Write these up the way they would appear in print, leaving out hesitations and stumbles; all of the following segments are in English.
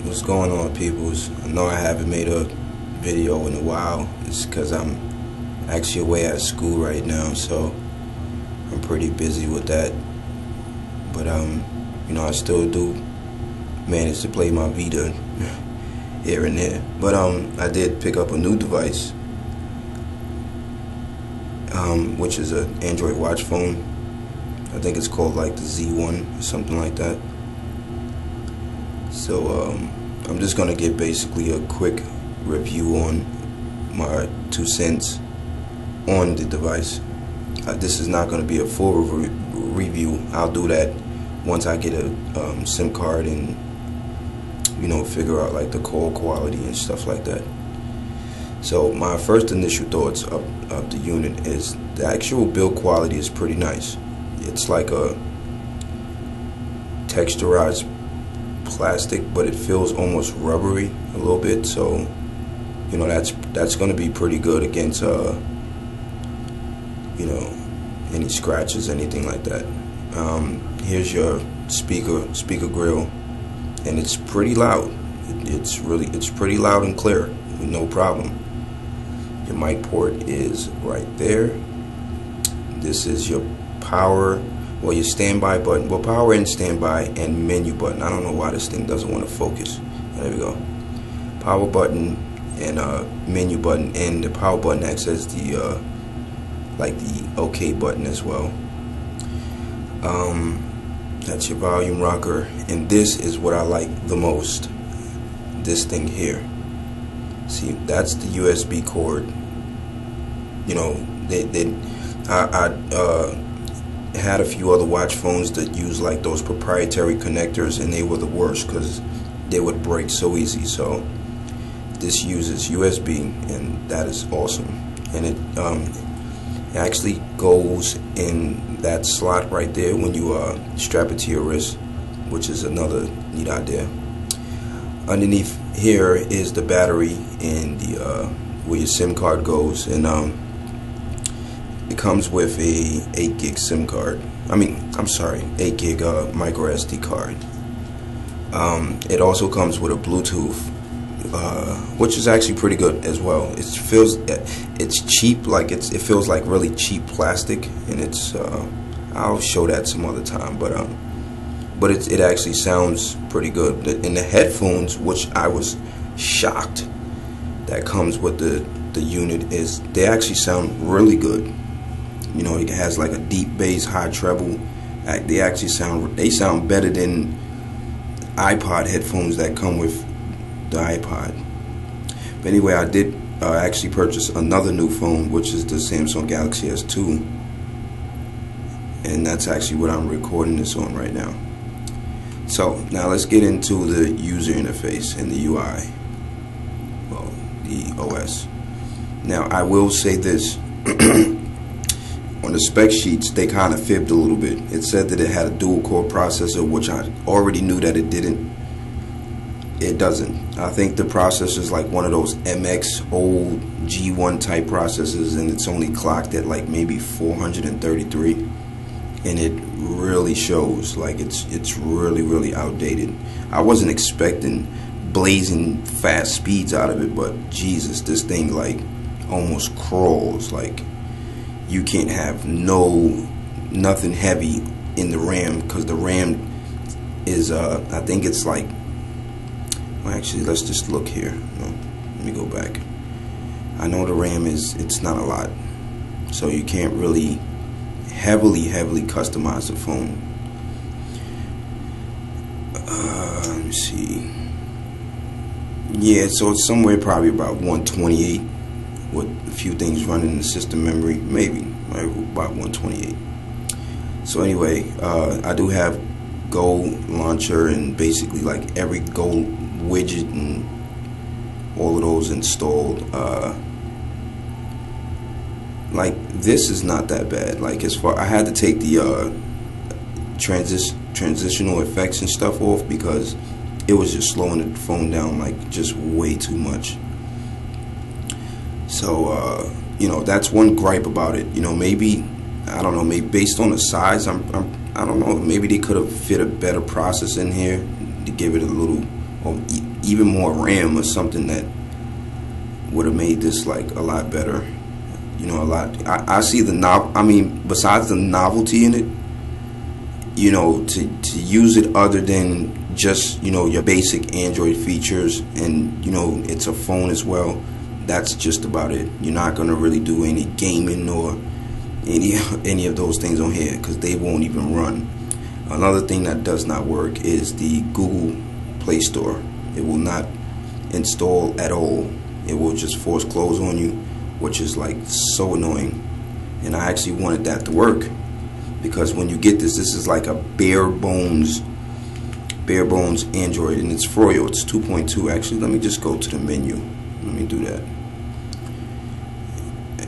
What's going on, peoples? I know I haven't made a video in a while. It's because I'm actually away at school right now, so I'm pretty busy with that. But I still do manage to play my Vita here and there. But I did pick up a new device, which is an Android watch phone. I think it's called like the Z1 or something like that. So I'm just gonna give basically a quick review on my 2 cents on the device. This is not gonna be a full review. I'll do that once I get a SIM card and figure out like the call quality and stuff like that. So my first initial thoughts of the unit is the actual build quality is pretty nice. It's like a texturized plastic, but it feels almost rubbery a little bit, so that's going to be pretty good against any scratches, anything like that. Here's your speaker grill, and it's pretty loud. It's pretty loud and clear, no problem. Your mic port is right there. This is your power, well, your standby button, well, power and standby and menu button. I don't know why this thing doesn't want to focus. There we go. Power button and menu button, and the power button acts as the like the OK button as well. That's your volume rocker, and this is what I like the most. This thing here. See, that's the USB cord. I had a few other watch phones that use like those proprietary connectors, and they were the worst because they would break so easy. So this uses USB, and that is awesome. And it actually goes in that slot right there when you strap it to your wrist, which is another neat idea. Underneath here is the battery and the where your SIM card goes, and it comes with a 8 gig SIM card. I'm sorry, 8 gig micro SD card. It also comes with a Bluetooth, which is actually pretty good as well. It's cheap, like it feels like really cheap plastic, and it's I'll show that some other time. But it actually sounds pretty good. And the headphones, which I was shocked that comes with the unit, is they actually sound really good. It has like a deep bass, high treble. They actually sound better than iPod headphones that come with the iPod. But anyway, I did actually purchase another new phone, which is the Samsung Galaxy S2, and that's actually what I'm recording this on right now. So now let's get into the user interface and the UI, well, the OS. Now I will say this. On the spec sheets, they kind of fibbed a little bit. It said that it had a dual core processor, which I already knew that it didn't. It doesn't. I think the processor is like one of those MX old G1 type processors, and it's only clocked at like maybe 433, and it really shows like it's really outdated. I wasn't expecting blazing fast speeds out of it, but Jesus, this thing like almost crawls. Like, you can't have nothing heavy in the RAM, because the RAM is I think it's like, well, actually let's just look here. No, let me go back. I know the RAM it's not a lot, so you can't really heavily customize the phone. Let me see. Yeah, so it's somewhere probably about 128 with a few things running in the system memory, maybe about 128. So anyway, I do have Go launcher and basically like every Go widget and all of those installed. Like, this is not that bad. Like, as far, I had to take the transitional effects and stuff off because it was just slowing the phone down like just way too much. So that's one gripe about it. Maybe, I don't know, maybe based on the size, I don't know, maybe they could have fit a better processor in here to give it a little, or even more RAM or something that would have made this like a lot better. You know, a lot. I see the I mean, besides the novelty in it, you know, to use it other than just, you know, your basic Android features, and you know, it's a phone as well. That's just about it. You're not gonna really do any gaming or any of those things on here, because they won't even run. Another thing that does not work is the Google Play Store. It will not install at all. It will just force close on you, which is like so annoying. And I actually wanted that to work, because when you get this is like a bare bones Android, and it's Froyo. It's 2.2. Actually, let me just go to the menu. Let me do that.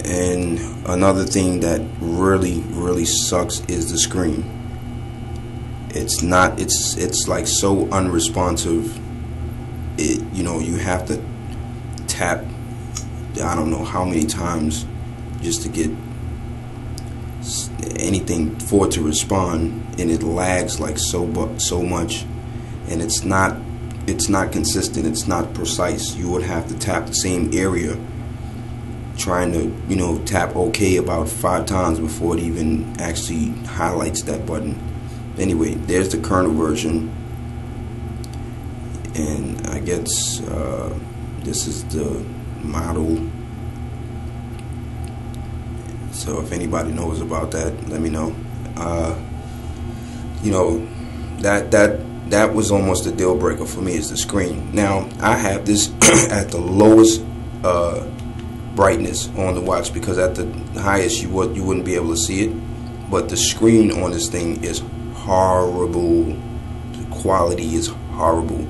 And another thing that really sucks is the screen. It's not. It's like so unresponsive. You know, you have to tap I don't know how many times just to get anything for it to respond, and it lags like so much, and it's not consistent, it's not precise. You would have to tap the same area, trying to, you know, tap OK about 5 times before it even actually highlights that button. Anyway, there's the kernel version, and I guess this is the model. So if anybody knows about that, let me know. You know, that was almost a deal breaker for me, is the screen. Now I have this at the lowest brightness on the watch, because at the highest you wouldn't be able to see it. But the screen on this thing is horrible. The quality is horrible.